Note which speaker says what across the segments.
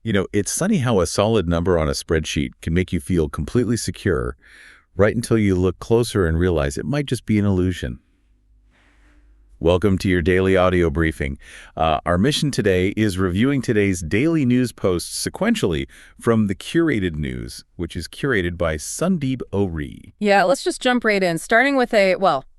Speaker 1: It's funny how a solid number on a spreadsheet can make you feel completely secure right until you look closer and realize it might just be an illusion. Welcome to your daily audio briefing. Our mission today is reviewing today's daily news posts sequentially from the Curated news, which is curated by Sandeep Ohri.
Speaker 2: Yeah, let's just jump right in, starting with a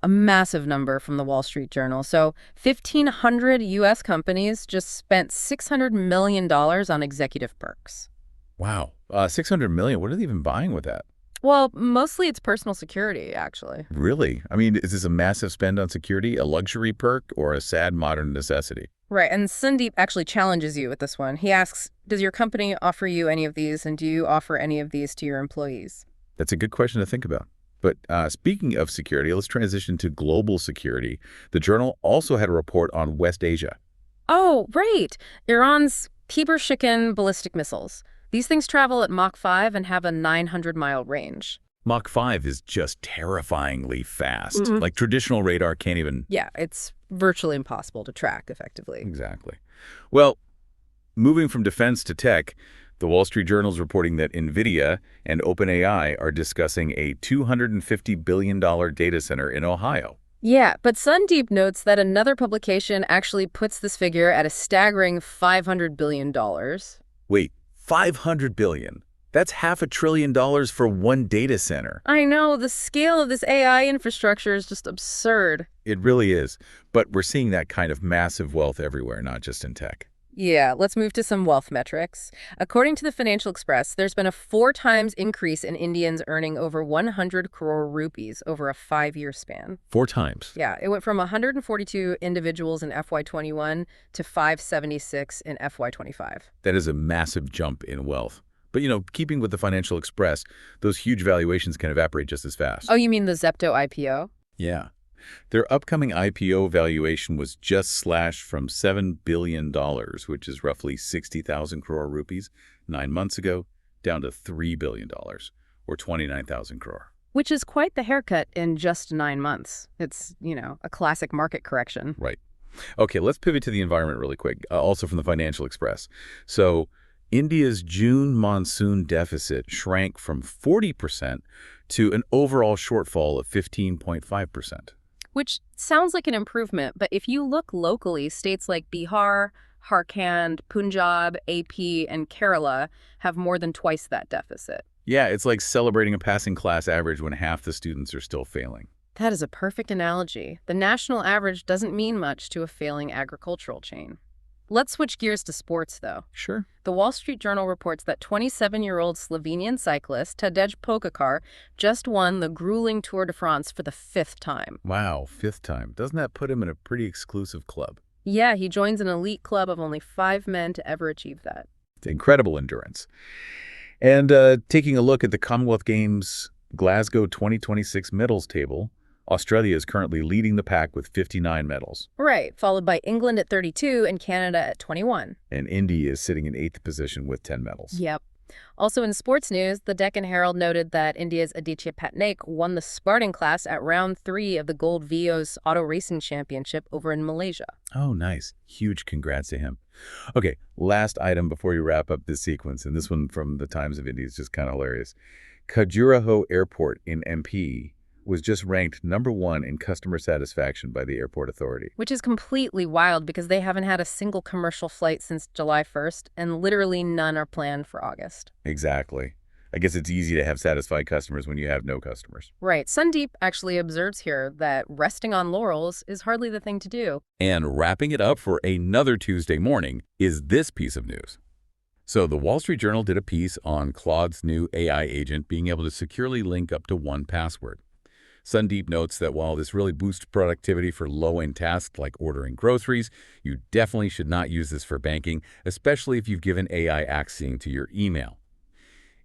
Speaker 2: massive number from the Wall Street Journal. So 1,500 U.S. companies just spent $600 million on executive perks.
Speaker 1: Wow, $600 million. What are they even buying with that?
Speaker 2: Well, mostly it's personal security, actually.
Speaker 1: Really? I mean, is this a massive spend on security, a luxury perk, or a sad modern necessity?
Speaker 2: Right, and Sandeep actually challenges you with this one. He asks, does your company offer you any of these, and do you offer any of these to your employees?
Speaker 1: That's a good question to think about. But speaking of security, let's transition to global security. The Journal also had a report on West Asia.
Speaker 2: Oh, right. Iran's Pieper-Shikin ballistic missiles. These things travel at Mach 5 and have a 900-mile range.
Speaker 1: Mach 5 is just terrifyingly fast. Like traditional radar can't even...
Speaker 2: Yeah, it's virtually impossible to track effectively.
Speaker 1: Exactly. Well, moving from defense to tech, the Wall Street Journal is reporting that NVIDIA and OpenAI are discussing a $250 billion data center in Ohio.
Speaker 2: Yeah, but Sandeep notes that another publication actually puts this figure at a staggering $500 billion.
Speaker 1: Wait, $500 billion? That's $500 billion for one data center.
Speaker 2: I know, the scale of this AI infrastructure is just absurd.
Speaker 1: It really is. But we're seeing that kind of massive wealth everywhere, not just in tech.
Speaker 2: Yeah, let's move to some wealth metrics. According to the Financial Express, there's been a 4 times increase in Indians earning over 100 crore rupees over a 5-year span.
Speaker 1: 4 times?
Speaker 2: Yeah, it went from 142 individuals in FY21 to 576 in FY25.
Speaker 1: That is a massive jump in wealth. But, keeping with the Financial Express, those huge valuations can evaporate just as fast.
Speaker 2: Oh, you mean the Zepto IPO?
Speaker 1: Yeah. Their upcoming IPO valuation was just slashed from $7 billion, which is roughly 60,000 crore rupees, 9 months ago, down to $3 billion, or 29,000 crore.
Speaker 2: Which is quite the haircut in just 9 months. It's, a classic market correction.
Speaker 1: Right. Okay, let's pivot to the environment really quick, also from the Financial Express. So India's June monsoon deficit shrank from 40% to an overall shortfall of 15.5%.
Speaker 2: Which sounds like an improvement, but if you look locally, states like Bihar, Jharkhand, Punjab, AP, and Kerala have more than twice that deficit.
Speaker 1: Yeah, it's like celebrating a passing class average when half the students are still failing.
Speaker 2: That is a perfect analogy. The national average doesn't mean much to a failing agricultural chain. Let's switch gears to sports, though.
Speaker 1: Sure.
Speaker 2: The Wall Street Journal reports that 27-year-old Slovenian cyclist Tadej Pogačar just won the grueling Tour de France for the 5th time.
Speaker 1: Wow, 5th time. Doesn't that put him in a pretty exclusive club?
Speaker 2: Yeah, he joins an elite club of only 5 men to ever achieve that.
Speaker 1: It's incredible endurance. And taking a look at the Commonwealth Games Glasgow 2026 medals table, Australia is currently leading the pack with 59 medals.
Speaker 2: Right, followed by England at 32 and Canada at 21.
Speaker 1: And India is sitting in 8th position with 10 medals.
Speaker 2: Yep. Also in sports news, the Deccan Herald noted that India's Aditya Patnaik won the Spartan class at round 3 of the Gold Vios Auto Racing Championship over in Malaysia.
Speaker 1: Oh, nice. Huge congrats to him. Okay, last item before you wrap up this sequence, and this one from the Times of India is just kind of hilarious. Khajuraho Airport in MP was just ranked #1 in customer satisfaction by the airport authority.
Speaker 2: Which is completely wild because they haven't had a single commercial flight since July 1st, and literally none are planned for August.
Speaker 1: Exactly. I guess it's easy to have satisfied customers when you have no customers.
Speaker 2: Right. Sandeep actually observes here that resting on laurels is hardly the thing to do.
Speaker 1: And wrapping it up for another Tuesday morning is this piece of news. So the Wall Street Journal did a piece on Claude's new AI agent being able to securely link up to 1Password. Sandeep notes that while this really boosts productivity for low-end tasks like ordering groceries, you definitely should not use this for banking, especially if you've given AI access to your email.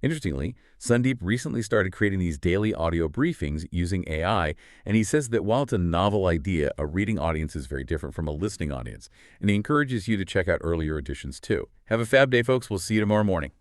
Speaker 1: Interestingly, Sandeep recently started creating these daily audio briefings using AI, and he says that while it's a novel idea, a reading audience is very different from a listening audience, and he encourages you to check out earlier editions too. Have a fab day, folks. We'll see you tomorrow morning.